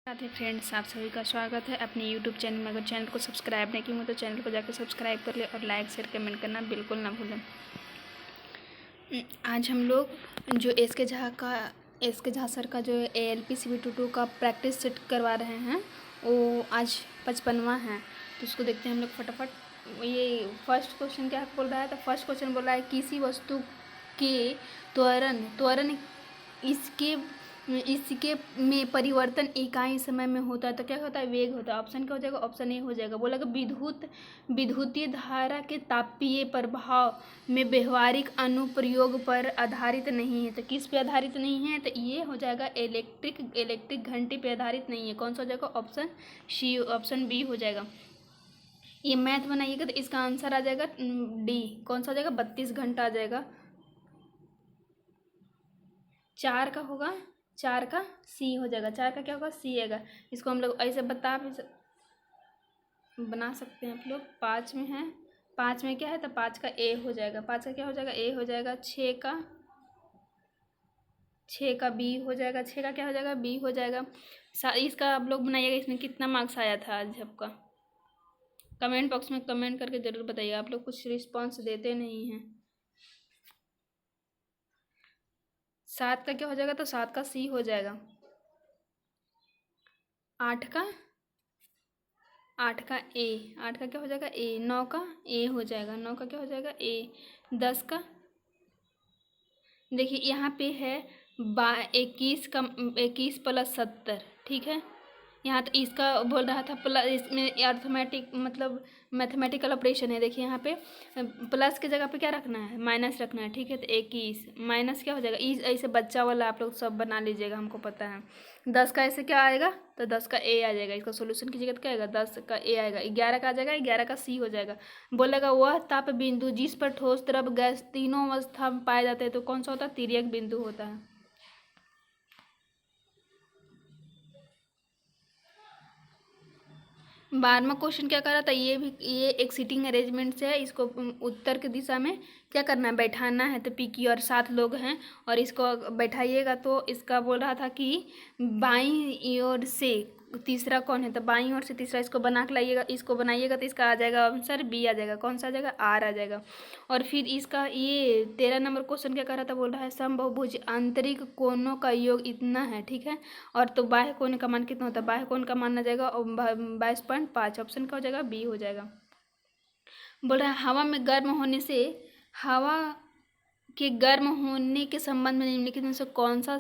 साथ ही फ्रेंड्स, आप सभी का स्वागत है अपने यूट्यूब चैनल में। अगर चैनल को सब्सक्राइब नहीं किया हो तो चैनल को जाकर सब्सक्राइब कर ले और लाइक शेयर कमेंट करना बिल्कुल ना भूलें। आज हम लोग जो एस के झा सर का जो ALP CB22 का प्रैक्टिस सेट करवा रहे हैं, वो आज 55वां है। तो उसको देखते हैं हम लोग फटाफट। ये फर्स्ट क्वेश्चन क्या बोल रहा है? तो फर्स्ट क्वेश्चन बोल रहा है किसी वस्तु के त्वरण इसके में परिवर्तन इकाई समय में होता है तो क्या होता है? वेग होता है। ऑप्शन क्या हो जाएगा? ऑप्शन ए हो जाएगा। बोला कि विद्युतीय धारा के तापीय प्रभाव में व्यवहारिक अनुप्रयोग पर आधारित नहीं है। तो किस पे आधारित नहीं है? तो ये हो जाएगा इलेक्ट्रिक घंटी पे आधारित नहीं है। कौन सा हो जाएगा? ऑप्शन सी, ऑप्शन बी हो जाएगा। ये मैथ बनाइएगा तो इसका आंसर आ जाएगा डी। कौन सा हो जाएगा? 32 घंटा आ जाएगा। 4 का होगा, 4 का सी हो जाएगा। 4 का क्या होगा? सी आएगा। इसको हम लोग ऐसे बना सकते हैं। आप लोग 5 में है, 5 में क्या है? तो 5 का ए हो जाएगा। 5 का क्या हो जाएगा? ए हो जाएगा। 6 का बी हो जाएगा। 6 का क्या हो जाएगा? बी हो जाएगा। इसका आप लोग बनाइएगा। इसमें कितना मार्क्स आया था आज आपका? कमेंट बॉक्स में कमेंट करके ज़रूर बताइएगा। आप लोग कुछ रिस्पॉन्स देते नहीं हैं। 7 का क्या हो जाएगा? तो 7 का सी हो जाएगा। 8 का ए, 8 का क्या हो जाएगा? ए। 9 का ए हो जाएगा। 9 का क्या हो जाएगा? ए। 10 का देखिए यहाँ पे है 21 प्लस 70, ठीक है। यहाँ तो इसका बोल रहा था प्लस, इसमें अर्थमेटिक मतलब मैथमेटिकल ऑपरेशन है। देखिए यहाँ पे प्लस की जगह पे क्या रखना है? माइनस रखना है, ठीक है। तो 21 माइनस क्या हो जाएगा? ऐसे बच्चा वाला आप लोग सब बना लीजिएगा, हमको पता है। 10 का ऐसे क्या आएगा? तो 10 का ए आ जाएगा। इसका सोल्यूशन कीजिएगा तो क्या आएगा? 10 का ए आएगा। 11 का आ जाएगा। 11 का सी हो जाएगा। बोलेगा वह ताप बिंदु जिस पर ठोस, द्रव, गैस तीनों अवस्था में पाए जाते हैं तो कौन सा होता है? तिर्यक बिंदु होता है। 12वां क्वेश्चन क्या कर रहा था? ये एक सीटिंग अरेंजमेंट से है। इसको उत्तर की दिशा में क्या करना है? बैठाना है। तो पी की और 7 लोग हैं और इसको बैठाइएगा। तो इसका बोल रहा था कि बाईं ओर से तीसरा कौन है? तो बाईं ओर से तीसरा इसको बना के लाइएगा। इसको बनाइएगा तो इसका आ जाएगा आंसर बी आ जाएगा। कौन सा आ जाएगा? आर आ जाएगा। और फिर इसका ये 13 नंबर क्वेश्चन क्या कर रहा था? बोल रहा है समबाहुभुज आंतरिक कोणों का योग इतना है, ठीक है। और तो बाह्य कोण का मान कितना होता है? बाह्य कोण का मान आ जाएगा 22.5। ऑप्शन क्या हो जाएगा? बी हो जाएगा। बोल रहा है हवा के गर्म होने के संबंध में निम्नलिखित में से कौन सा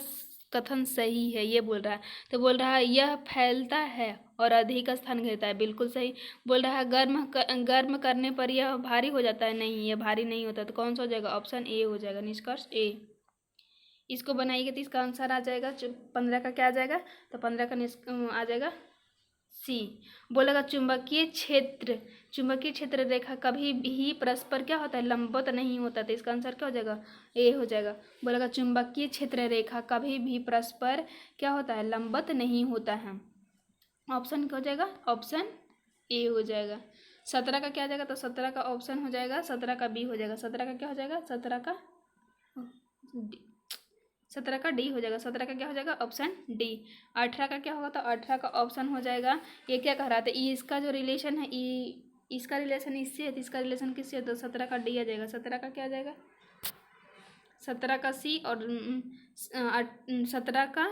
कथन सही है? ये बोल रहा है। तो बोल रहा है यह फैलता है और अधिक स्थान घेरता है। बिल्कुल सही। बोल रहा है गर्म करने पर यह भारी हो जाता है। नहीं, यह भारी नहीं होता। तो कौन सा हो जाएगा? ऑप्शन ए हो जाएगा। निष्कर्ष ए। इसको बनाइएगा तो इसका आंसर आ जाएगा 15 का क्या आ जाएगा? तो 15 का आ जाएगा सी। बोलेगा चुंबकीय क्षेत्र रेखा कभी भी परस्पर क्या होता है? लंबवत नहीं होता। तो इसका आंसर क्या हो जाएगा? ए हो जाएगा। बोलेगा चुंबकीय क्षेत्र रेखा कभी भी परस्पर क्या होता है? लंबवत नहीं होता है। ऑप्शन क्या हो जाएगा? ऑप्शन ए हो जाएगा। 17 का क्या आ जाएगा? तो 17 का ऑप्शन हो जाएगा 17 का बी हो जाएगा। 17 का क्या हो जाएगा? 17 का डी हो जाएगा। 17 का क्या हो जाएगा? Option D. 18 का क्या होगा? तो 18 का ऑप्शन हो जाएगा। ये क्या कह रहा था? ये इसका जो रिलेशन है, इसका रिलेशन इससे है तो इसका रिलेशन किससे है? तो 17 का डी आ जाएगा। 17 का क्या आ जाएगा? 17 का सी और 17 का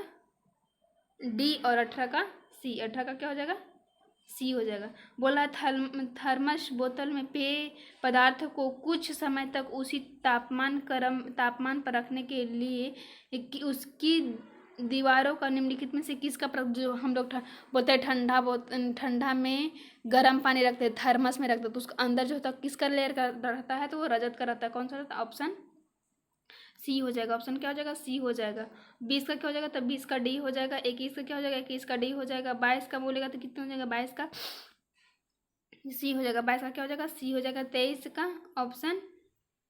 डी और 18 का सी। 18 का क्या हो जाएगा? सी हो जाएगा। बोला थर्मस बोतल में पेय पदार्थ को कुछ समय तक उसी तापमान पर रखने के लिए कि उसकी दीवारों का निम्नलिखित में से किसका जो हम लोग बोलते हैं ठंडा में गर्म पानी रखते हैं, थर्मस में रखते हैं तो उसका अंदर जो होता है किसका लेयर का रहता है? तो वो रजत का रहता है। कौन सा रहता है? ऑप्शन सी हो जाएगा। ऑप्शन क्या हो जाएगा? सी हो जाएगा। 20 का क्या हो जाएगा? तो 20 का डी हो जाएगा। 21 का क्या हो जाएगा? 21 का डी हो जाएगा। 22 का बोलेगा तो कितना हो जाएगा? 22 का सी हो जाएगा। 22 का क्या हो जाएगा? सी हो जाएगा। 23 का ऑप्शन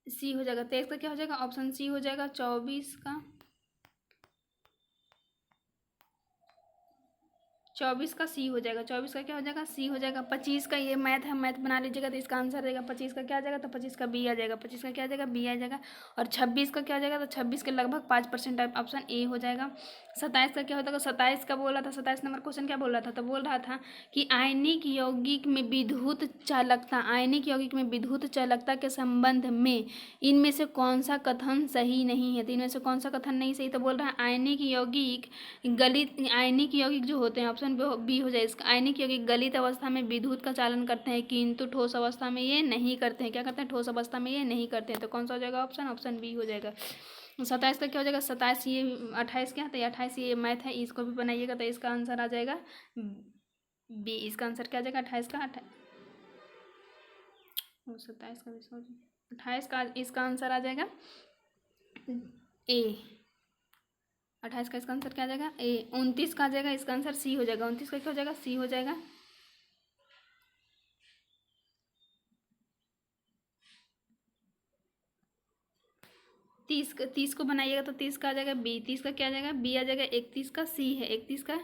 सी हो जाएगा। 23 का क्या हो जाएगा? ऑप्शन सी हो जाएगा। 24 का 24 का सी हो जाएगा, 24 का क्या हो जाएगा, सी हो जाएगा। 25 का ये मैथ है, मैथ बना लीजिएगा तो इसका आंसर रहेगा 25 का क्या आ जाएगा, तो 25 का बी आ जाएगा, 25 का क्या आ जाएगा, बी आ जाएगा। और 26 का क्या हो जाएगा, तो 26 के लगभग 5% ऑप्शन ए हो जाएगा। 27 का क्या होता है, 27 का बोल रहा था, 27 नंबर क्वेश्चन क्या बोल रहा था, तो बोल रहा था कि आयनिक यौगिक में विद्युत चालकता, आयनिक यौगिक में विद्युत चालकता के संबंध में इनमें से कौन सा कथन सही नहीं है, तो इनमें से कौन सा कथन नहीं सही, तो बोल रहा है आयनिक यौगिक गलित, आयनिक यौगिक जो होते हैं ऑप्शन बी हो जाए इसका, आयनिक यौगिक गलित अवस्था में विद्युत का चालन करते हैं किंतु ठोस अवस्था में ये नहीं करते हैं। क्या करते हैं, ठोस अवस्था में ये नहीं करते हैं। तो कौन सा हो जाएगा ऑप्शन, ऑप्शन बी हो जाएगा। 27 का क्या हो जाएगा, 27 ये 28 क्या था, 28 ये मैथ है, इसको भी बनाइएगा तो इसका आंसर आ जाएगा बी। इसका आंसर क्या आ जाएगा 28 का, 27 का भी 28 का इसका आंसर आ जाएगा ए। 28 का इसका आंसर क्या आ जाएगा ए। 29 का आ जाएगा इसका आंसर सी हो जाएगा, 29 का क्या हो जाएगा, सी हो जाएगा। तीस को बनाइएगा तो 30 का आ जाएगा बी, 30 का क्या आ जाएगा, बी आ जाएगा। 31 का सी है, 31 का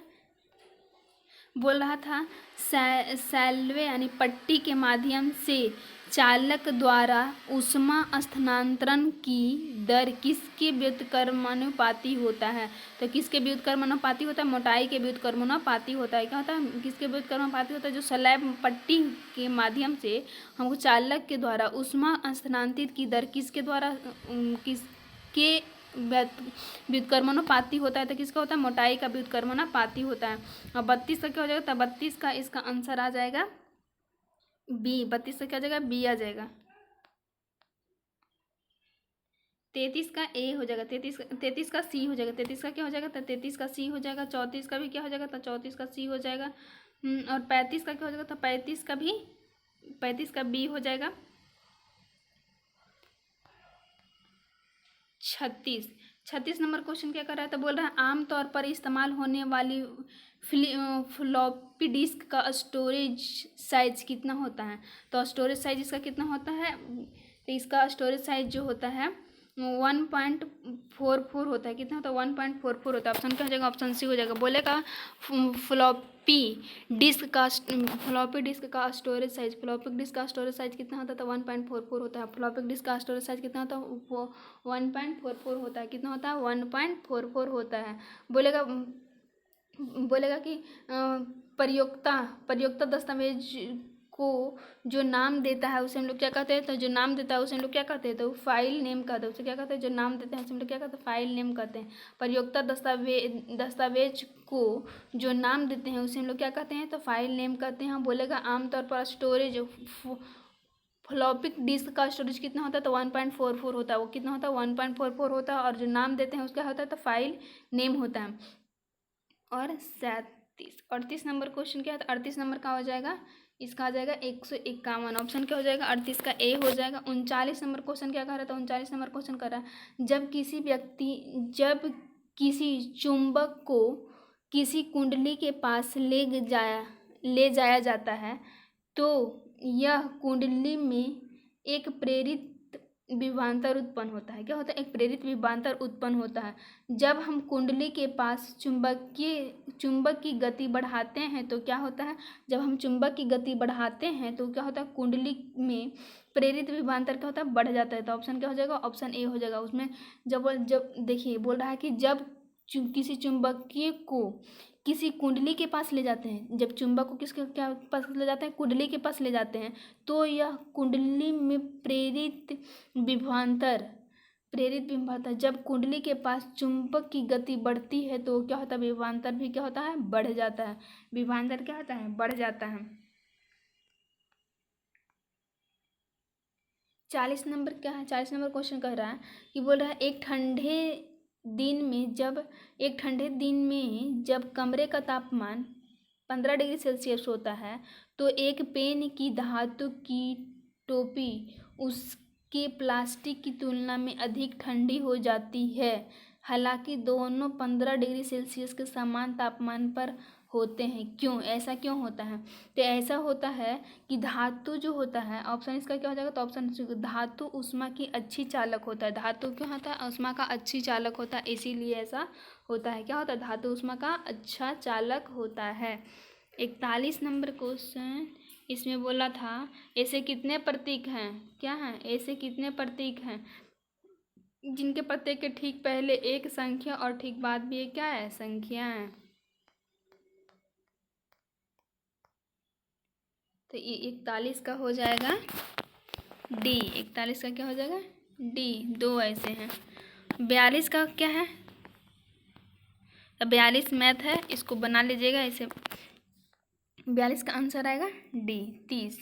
बोल रहा था सैल्वे यानी पट्टी के माध्यम से चालक द्वारा ऊष्मा स्थानांतरण की दर किसके व्युत्क्रमानुपाती होता है, तो किसके व्युत्क्रमानुपाती होता है, मोटाई के व्युत्क्रमानुपाती होता है। क्या होता है, किसके व्युत्क्रमानुपाती होता है, जो स्लैब पट्टी के माध्यम से हमको चालक के द्वारा ऊष्मा स्थानांतरित की दर किसके द्वारा किसके व्युत्क्रमानुपाती होता है, तो किसका होता है, मोटाई का व्युत्क्रमानुपाती होता है। और 32 का क्या हो जाएगा, तो 32 का इसका आंसर आ जाएगा बी, 32 का क्या आ जाएगा, बी आ जाएगा। 33 का ए हो जाएगा, 33 का सी हो जाएगा, 33 का क्या हो जाएगा, तो 33 का सी हो जाएगा। 34 का भी क्या हो जाएगा, तो 34 का सी हो जाएगा। और 35 का क्या हो जाएगा, तो 35 का भी 35 का बी हो जाएगा। 36 नंबर क्वेश्चन क्या कर रहा है, तो बोल रहा है आमतौर पर इस्तेमाल होने वाली फ्लॉपी डिस्क का स्टोरेज साइज कितना होता है, तो स्टोरेज साइज इसका कितना होता है, तो इसका स्टोरेज साइज जो होता है 1.44 होता है। कितना होता है, 1.44 होता है। ऑप्शन क्या हो जाएगा, ऑप्शन सी हो जाएगा। बोलेगा फ्लॉपी डिस्क का स्टोरेज साइज, फ्लॉपी डिस्क का स्टोरेज साइज कितना होता है, तो 1.44 होता है। फ्लॉपी डिस्क का स्टोरेज साइज कितना होता है, वो 1.44 होता है। कितना होता है, 1.44 होता है। बोलेगा कि प्रयोक्ता दस्तावेज को जो नाम देता है उसे हम लोग क्या कहते हैं, तो जो नाम देता है उसे हम लोग क्या कहते हैं, तो फाइल नेम कहते हैं। उसे क्या कहते हैं, जो नाम देते हैं उसे हम लोग क्या कहते हैं, फाइल नेम कहते हैं। प्रयोक्ता दस्तावेज को जो नाम देते हैं उसे हम लोग क्या कहते हैं, तो फाइल नेम कहते हैं। बोलेगा आमतौर पर स्टोरेज फ्लॉपी डिस्क का स्टोरेज कितना होता है, तो 1.44 होता है। वो कितना होता है, 1.44 होता है। और जो नाम देते हैं उसका होता है, तो फाइल नेम होता है। और 38 नंबर क्वेश्चन क्या है, तो 38 नंबर का हो जाएगा, इसका आ जाएगा 151। ऑप्शन क्या हो जाएगा, 38 का ए हो जाएगा। 39 नंबर क्वेश्चन क्या कर रहा था, 39 नंबर क्वेश्चन कर रहा है जब किसी चुंबक को किसी कुंडली के पास ले जाया जाता है तो यह कुंडली में एक प्रेरित विभवांतर उत्पन्न होता है। क्या होता है, एक प्रेरित विभवांतर उत्पन्न होता है। जब हम कुंडली के पास चुंबक की गति बढ़ाते हैं तो क्या होता है, जब हम चुंबक की गति बढ़ाते हैं तो क्या होता है, कुंडली में प्रेरित विभवांतर क्या होता है, बढ़ जाता है। तो ऑप्शन क्या हो जाएगा, ऑप्शन ए हो जाएगा। उसमें जब देखिए बोल रहा है कि जब किसी चुंबकीय को किसी कुंडली के पास ले जाते हैं, जब चुंबक को किसके क्या पास ले जाते हैं, कुंडली के पास ले जाते हैं, तो यह कुंडली में प्रेरित विभवांतर जब कुंडली के पास चुंबक की गति बढ़ती है तो क्या होता है, विभवांतर भी क्या होता है, बढ़ जाता है। विभवांतर क्या होता है, बढ़ जाता है। 40 नंबर क्या है, 40 नंबर क्वेश्चन कह रहा है कि बोल रहा है एक ठंडे दिन में जब कमरे का तापमान 15 डिग्री सेल्सियस होता है तो एक पेन की धातु की टोपी उसके प्लास्टिक की तुलना में अधिक ठंडी हो जाती है। हालांकि दोनों 15 डिग्री सेल्सियस के समान तापमान पर होते हैं, क्यों, ऐसा क्यों होता है, तो ऐसा होता है कि धातु जो होता है, ऑप्शन इसका क्या हो जाएगा, तो ऑप्शन धातु ऊष्मा की अच्छी चालक होता है। धातु क्या होता है, ऊष्मा का अच्छी चालक होता है, इसीलिए ऐसा होता है। क्या होता है? धातु ऊष्मा का अच्छा चालक होता है। 41 नंबर क्वेश्चन, इसमें बोला था ऐसे कितने प्रतीक हैं? क्या हैं? ऐसे कितने प्रतीक हैं जिनके प्रत्येक के ठीक पहले एक संख्या और ठीक बाद भी एक क्या है? संख्या है। तो ये 41 का हो जाएगा डी। 41 का क्या हो जाएगा? डी। दो ऐसे हैं। 42 का क्या है? 42 मैथ है, इसको बना लीजिएगा ऐसे। 42 का आंसर आएगा डी, 30।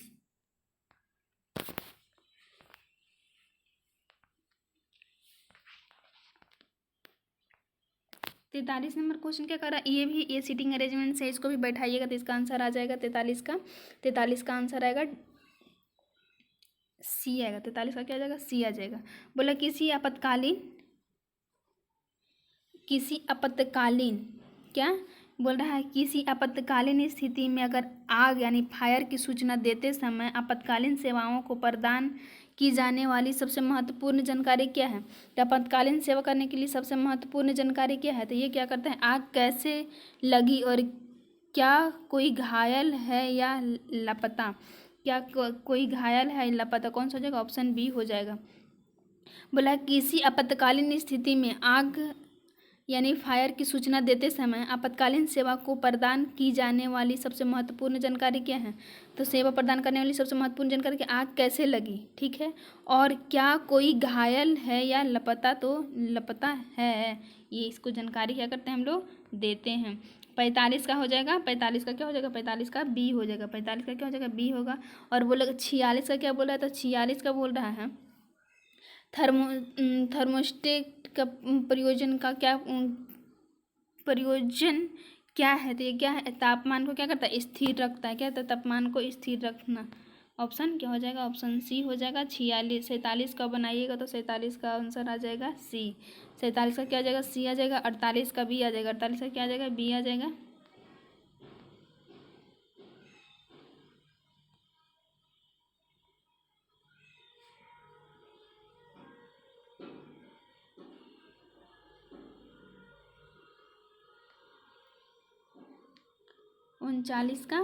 तैंतालीस नंबर क्वेश्चन क्या कर रहा है? ये भी ये सीटिंग अरेंजमेंट से, इसको भी बैठाइएगा तो इसका आंसर आ जाएगा 43 का। 43 का आंसर आएगा सी आएगा। 43 का क्या आ जाएगा? सी आ जाएगा। बोला किसी आपातकालीन क्या बोल रहा है? किसी आपातकालीन स्थिति में अगर आग यानी फायर की सूचना देते समय आपातकालीन सेवाओं को प्रदान की जाने वाली सबसे महत्वपूर्ण जानकारी क्या है? तो आपातकालीन सेवा करने के लिए सबसे महत्वपूर्ण जानकारी क्या है? तो ये क्या करते हैं? आग कैसे लगी और क्या कोई घायल है या लापता? क्या कोई घायल है लापता? कौन सा हो जाएगा? ऑप्शन बी हो जाएगा। बोला किसी आपातकालीन स्थिति में आग यानी फायर की सूचना देते समय आपातकालीन सेवा को प्रदान की जाने वाली सबसे महत्वपूर्ण जानकारी क्या है? तो सेवा प्रदान करने वाली सबसे महत्वपूर्ण जानकारी कि आग कैसे लगी, ठीक है, और क्या कोई घायल है या लापता? तो लापता है, ये इसको जानकारी क्या करते हैं हम लोग? देते हैं। 45 का हो जाएगा। 45 का क्या हो जाएगा? 45 का बी हो जाएगा। 45 का क्या हो जाएगा? बी होगा। और बोला 46 का क्या बोल रहा है? तो 46 का बोल रहा है थर्मोस्टेट का प्रयोजन का क्या प्रयोजन क्या है? तो ये क्या है? तापमान को क्या करता है? स्थिर रखता है। क्या होता है? तापमान को स्थिर रखना। ऑप्शन क्या हो जाएगा? ऑप्शन सी हो जाएगा। 46 47 का बनाइएगा तो 47 का आंसर आ जाएगा सी। 47 का क्या आ जाएगा? सी आ जाएगा। 48 का बी आ जाएगा। 48 का क्या आ जाएगा? बी आ जाएगा। उनचालीस का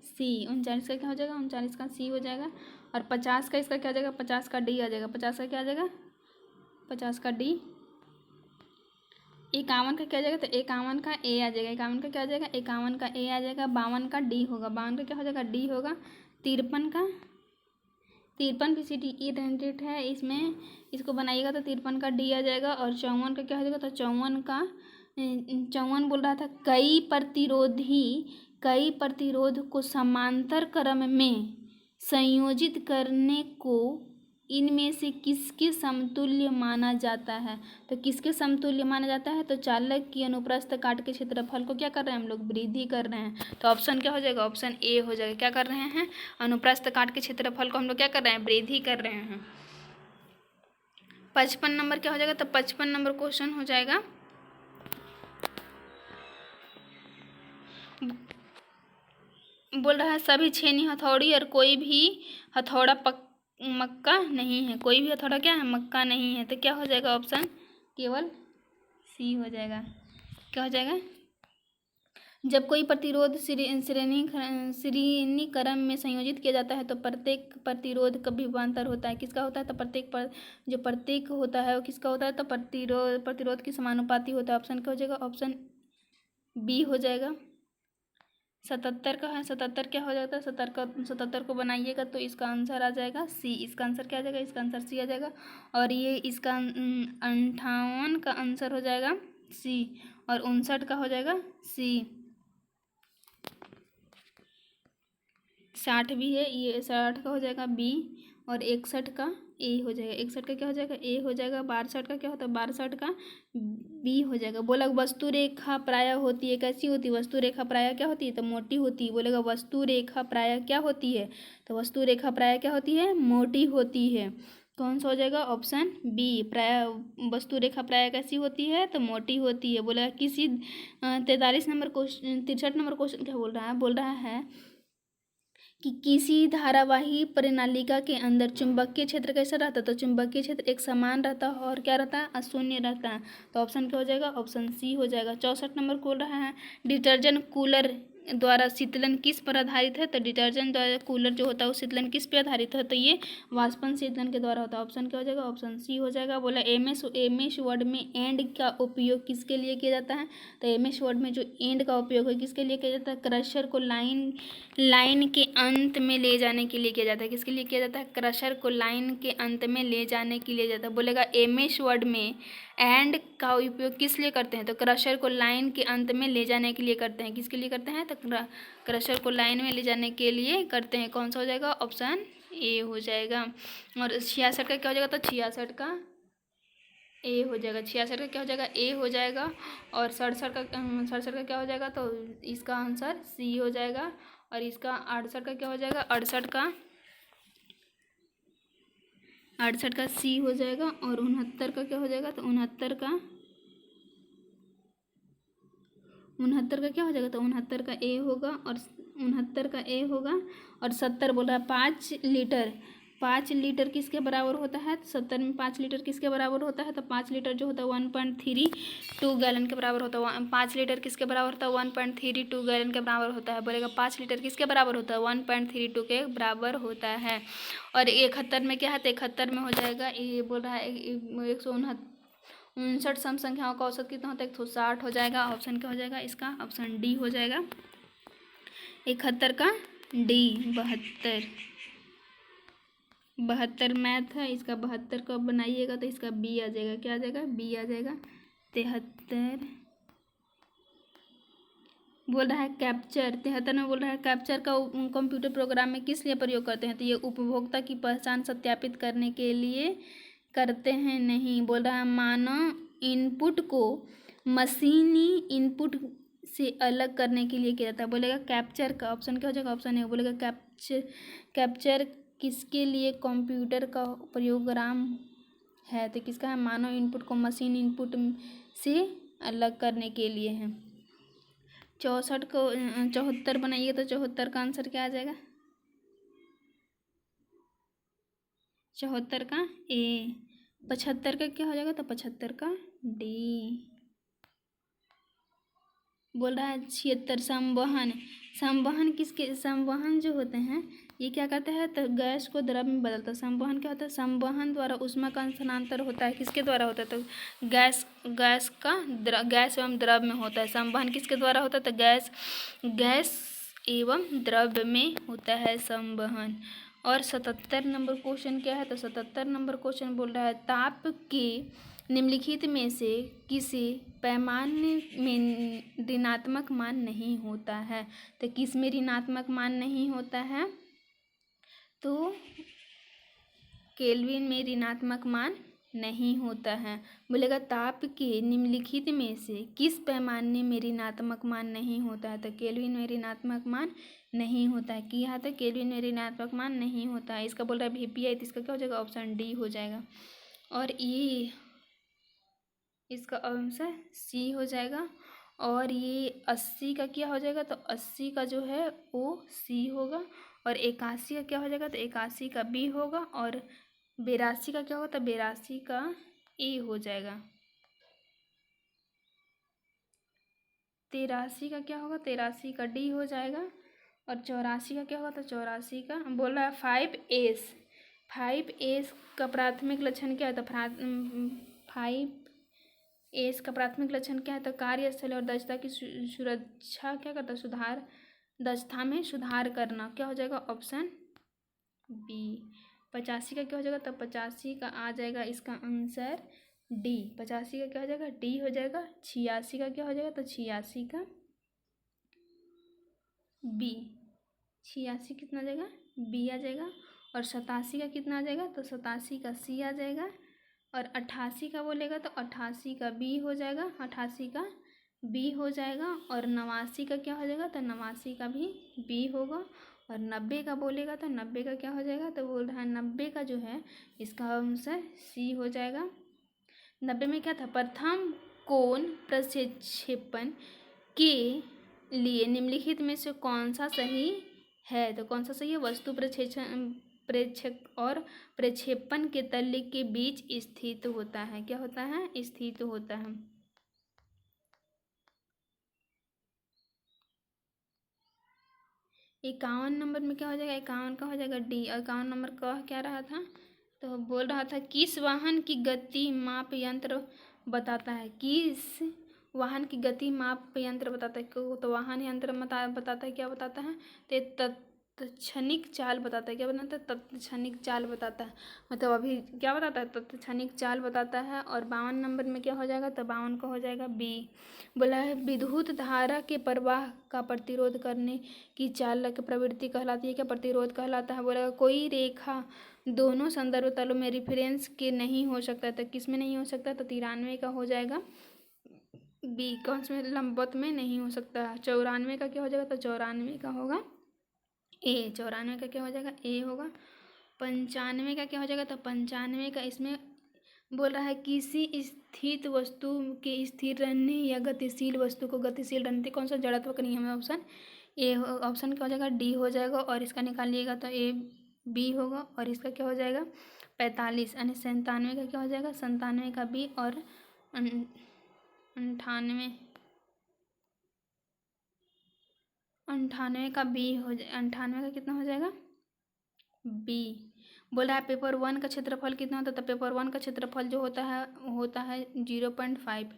सी। 39 का क्या हो जाएगा? 39 का सी हो जाएगा। और 50 का इसका क्या आ जाएगा? 50 का डी आ जाएगा। 50 का क्या आ जाएगा? 50 का डी। 51 का क्या आ जाएगा? तो 51 का ए आ जाएगा। 51 का क्या आ जाएगा? 51 का ए आ जाएगा। 52 का डी होगा। 52 का क्या हो जाएगा? डी होगा। 53 का 53 PCT रेंटेड है इसमें, इसको बनाइएगा तो 53 का डी आ जाएगा। और 54 का क्या हो जाएगा? तो 54 बोल रहा था कई प्रतिरोध को समांतर क्रम में संयोजित करने को इनमें से किसके समतुल्य माना जाता है? तो किसके समतुल्य माना जाता है? तो चालक की अनुप्रस्थ काट के क्षेत्रफल को क्या कर रहे हैं हम लोग? वृद्धि कर रहे हैं। तो ऑप्शन क्या हो जाएगा? ऑप्शन ए हो जाएगा। क्या कर रहे हैं? अनुप्रस्थ काट के क्षेत्रफल को हम लोग क्या कर रहे हैं? वृद्धि कर रहे हैं। 55 नंबर क्या हो जाएगा? तो 55 नंबर क्वेश्चन हो जाएगा बोल रहा है सभी छेनी हथौड़ी और कोई भी हथौड़ा मक्का नहीं है। कोई भी हथौड़ा क्या है? मक्का नहीं है। तो क्या हो जाएगा? ऑप्शन केवल सी हो जाएगा। क्या हो जाएगा? जब कोई प्रतिरोध श्रेणी क्रम में संयोजित किया जाता है तो प्रत्येक प्रतिरोध का विभवांतर होता है। किसका होता है? तो जो प्रत्येक होता है वो किसका होता है? तो प्रतिरोध की समानुपाती होता है। ऑप्शन क्या हो जाएगा? ऑप्शन बी हो जाएगा। 77 का है। 77 क्या हो जाता है? 77 को बनाइएगा तो इसका आंसर आ जाएगा सी। इसका आंसर क्या आ जाएगा? इसका आंसर सी आ जाएगा। और ये इसका 58 का आंसर हो जाएगा सी। और 59 का हो जाएगा सी। 60 भी है, ये 60 का हो जाएगा बी। और 61 का ए हो जाएगा। 61 का क्या हो जाएगा? ए हो जाएगा। 62 का क्या होता है? 62 का बी हो जाएगा। बोला वस्तु रेखा प्रायः होती है, कैसी होती है? वस्तु रेखा प्रायः क्या होती है? तो मोटी होती है। बोलेगा वस्तु रेखा प्रायः क्या होती है? तो वस्तु रेखा प्रायः क्या होती है? मोटी होती है। कौन सा हो जाएगा? Option B. प्रायः वस्तु रेखा प्रायः कैसी होती है? तो मोटी होती है। बोला किसी 43 नंबर क्वेश्चन 63 नंबर क्वेश्चन क्या बोल रहा है? बोल रहा है कि किसी धारावाही प्रणालिका के अंदर चुंबकीय क्षेत्र कैसा रहता है, तो चुंबकीय क्षेत्र एक समान रहता है और क्या रहता है, अशून्य रहता है। तो ऑप्शन क्या हो जाएगा, ऑप्शन सी हो जाएगा। 64 नंबर बोल रहा है डिटर्जेंट कूलर द्वारा शीतलन किस पर आधारित है, तो डिटर्जेंट द्वारा कूलर जो होता है वो शीतलन किस पर आधारित है, तो ये वाष्पन शीतलन के द्वारा होता है। ऑप्शन क्या हो जाएगा, ऑप्शन सी हो जाएगा। बोला एमएस वर्ड में एंड का उपयोग किसके लिए किया जाता है, तो एमएस वर्ड में जो एंड का उपयोग है किसके लिए किया जाता है, क्रशर को लाइन के अंत में ले जाने के लिए किया जाता है। किसके लिए किया जाता है, क्रशर को लाइन के अंत में ले जाने के लिए जाता है। बोलेगा एमएस वर्ड में एंड का उपयोग किस लिए करते हैं, तो क्रशर को लाइन के अंत में ले जाने के लिए करते हैं। किसके लिए करते हैं, तो क्रशर को लाइन में ले जाने के लिए करते हैं। कौन सा हो जाएगा, ऑप्शन ए हो जाएगा। और 66 का क्या हो जाएगा, तो 66 का ए हो जाएगा। 66 का क्या हो जाएगा, ए हो जाएगा। और 67 का क्या हो जाएगा, तो इसका आंसर सी हो जाएगा। और इसका 68 का क्या हो जाएगा, 68 का सी हो जाएगा। और 69 का क्या हो जाएगा, तो 69 का क्या हो जाएगा, तो 69 का ए होगा। और 69 का ए होगा। और 70 बोल रहा है 5 लीटर किसके बराबर होता है, तो 70 में 5 लीटर किसके बराबर होता है, तो 5 लीटर जो होता है 1.32 गैलन के बराबर होता है। 5 लीटर किसके बराबर होता है, 1.32 गैलन के बराबर होता है। बोलेगा 5 लीटर किसके बराबर होता है, 1.32 के बराबर होता है। और 71 में क्या है, तो 71 में हो जाएगा, ये बोल रहा है 159 सम संख्याओं का औसत कितना होता है, 160 हो जाएगा। ऑप्शन क्या हो जाएगा इसका, ऑप्शन डी हो जाएगा। 71 का डी, 72 मैथ है, इसका 72 का बनाइएगा तो इसका बी आ जाएगा। क्या आ जाएगा, बी आ जाएगा। 73 बोल रहा है कैप्चर, 73 में बोल रहा है कैप्चर का कंप्यूटर प्रोग्राम में किस लिए प्रयोग करते हैं, तो ये उपभोक्ता की पहचान सत्यापित करने के लिए करते हैं। नहीं, बोल रहा है मानव इनपुट को मशीनी इनपुट से अलग करने के लिए किया जाता है। बोलेगा कैप्चर का ऑप्शन क्या हो जाएगा, ऑप्शन ए। बोलेगा कैप्चर किसके लिए कंप्यूटर का प्रोग्राम है, तो किसका है, मानव इनपुट को मशीन इनपुट से अलग करने के लिए है। 64 को 74 बनाइए तो 74 का आंसर क्या आ जाएगा, 74 का ए। 75 का क्या हो जाएगा, तो 75 का डी। बोल रहा है 76 संवहन जो होते हैं ये क्या कहते हैं, तो गैस को द्रव में बदलता है। संवहन क्या होता है, संवहन द्वारा ऊष्मा का स्थानांतर होता है। किसके द्वारा होता है, तो गैस एवं द्रव में होता है। संवहन किसके द्वारा होता है, तो गैस एवं द्रव में होता है संवहन। और 77 नंबर क्वेश्चन क्या है, तो 77 नंबर क्वेश्चन बोल रहा है ताप के निम्नलिखित में से किसी पैमाने में ऋणात्मक मान नहीं होता है, तो किस में ऋणात्मक मान नहीं होता है, तो केल्विन में ऋणात्मक मान नहीं होता है। बोलेगा ताप के निम्नलिखित में से किस पैमाने में ऋणात्मक मान नहीं होता है, तो केल्विन में ऋणात्मक मान नहीं होता है। कि यहाँ तक केल्विन में ऋणात्मक मान नहीं होता है। इसका बोल रहा है VPI, तो इसका क्या हो जाएगा, ऑप्शन डी हो जाएगा। और ये इसका आंसर सी हो जाएगा। और ये 80 का क्या हो जाएगा, तो 80 का जो है वो सी होगा। और 81 का क्या हो जाएगा, तो 81 का बी होगा। और 82 का क्या होगा, तो 82 का ए हो जाएगा। 83 का क्या होगा, 83 का डी हो जाएगा। और 84 का क्या होगा, तो 84 का बोल रहा है 5S का प्राथमिक लक्षण क्या है, तो 5S का प्राथमिक लक्षण क्या है, तो कार्यस्थल और दक्षता की सुरक्षा क्या करता है, दक्षता में सुधार करना। क्या हो जाएगा, ऑप्शन बी। 85 का क्या हो जाएगा, तो 85 का आ जाएगा इसका आंसर डी। 85 का क्या हो जाएगा, डी हो जाएगा। 86 का क्या हो जाएगा, तो 86 का बी। 86 कितना आ जाएगा, बी आ जाएगा। और 87 का कितना आ जाएगा, तो 87 का सी आ जाएगा। और 88 का बोलेगा तो 88 का बी हो जाएगा, 88 का बी हो जाएगा। और 89 का क्या हो जाएगा, तो 89 का भी बी होगा। और 90 का बोलेगा तो 90 का क्या हो जाएगा, तो बोल रहा है 90 का जो है इसका आंसर सी हो जाएगा। 90 में क्या था, प्रथम कोण प्रक्षेपण के लिए निम्नलिखित में से कौन सा सही है, तो कौन सा सही है? वस्तु प्रेक्षक और प्रक्षेपण के तल के बीच स्थित होता है। क्या होता है? स्थित होता है। 51 नंबर में क्या हो जाएगा? 51 का हो जाएगा डी। और 51 नंबर का क्या रहा था? तो बोल रहा था किस वाहन की गति माप यंत्र बताता है? किस वाहन की गति माप यंत्र बताता है? तो वाहन यंत्र बताता है, क्या बताता है? तो तत्क्षणिक चाल बताता है। क्या बताता है? तत्क्षणिक चाल बताता है। मतलब अभी क्या बताता है? तत्क्षणिक चाल बताता है। और 52 नंबर में क्या हो जाएगा? तो 52 का हो जाएगा बी। बोला है विद्युत धारा के प्रवाह का प्रतिरोध करने की चालक प्रवृत्ति कहलाती है। क्या? प्रतिरोध कहलाता है। बोला कोई रेखा दोनों संदर्भ तलों में रिफरेंस के नहीं हो सकता। तो किस में नहीं हो सकता? तो 93 का हो जाएगा बी। कौन से में? लंबवत में नहीं हो सकता। 94 का क्या हो जाएगा? तो 94 का होगा ए। 94 का क्या हो जाएगा? ए होगा। 95 का क्या हो जाएगा? तो 95 का इसमें बोल रहा है किसी स्थित वस्तु के स्थिर रहने या गतिशील वस्तु को गतिशील रहने। कौन सा? जड़त्व का नियम है। Option A. ऑप्शन क्या हो जाएगा? डी हो जाएगा। और इसका निकालिएगा तो ए बी होगा। और इसका क्या हो जाएगा? 45 यानी 97 का क्या हो जाएगा? 97 का बी। और 98 98 का बी हो जाए। 98 का कितना हो जाएगा? बी। बोला है पेपर 1 का क्षेत्रफल कितना होता है? तो पेपर 1 का क्षेत्रफल जो होता है 0.5।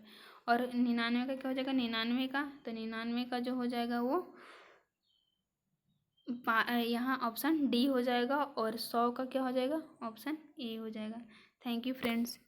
और 99 का क्या हो जाएगा? 99 का तो 99 का जो हो जाएगा वो यहाँ ऑप्शन डी हो जाएगा। और 100 का क्या हो जाएगा? ऑप्शन ए हो जाएगा। Thank you friends.